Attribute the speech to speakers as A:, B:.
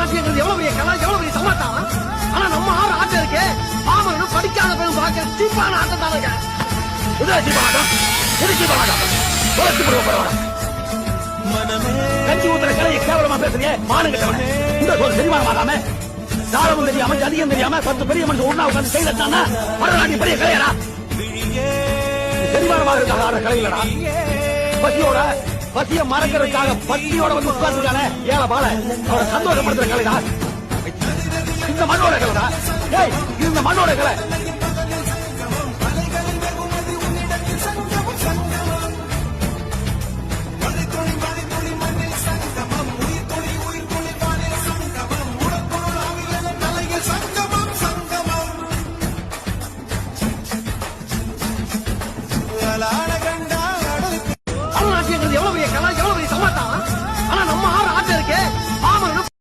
A: பரதநாட்டியங்கிறது எவ்வளவு பெரிய கலை, எவ்வளவு பெரிய சமாச்சாரம். ஆனா நம்ம ஆறு ஆட்டம் இருக்கு, பாமரனும் படிக்காத பேரும் பார்க்க சீப்பான ஆட்டம் தானுங்க. கஞ்சி ஊத்துற கலையை கேவலமா பேசுறீங்க. மானம் கட்டவன இந்த சொல் தெரியுமா மாதாம சாரமும் தெரியாம அதிகம் தெரியாம 10 பெரிய மனுஷன் ஒண்ணா உட்காந்து செய்யலன்னா பரதநாட்டியம் பெரிய கலையடா. தெரிவாரமாக இருக்காங்க ஆட கலையிலடா. பசியோட பசிய மறக்கிறதுக்காக பசியோட வந்து உட்கார்ந்துருக்கானே ஏழை பால அவரை சந்தோஷப்படுத்துற கலைடா. இந்த மண்ணோட கலைடா. இந்த மண்ணோட கலை.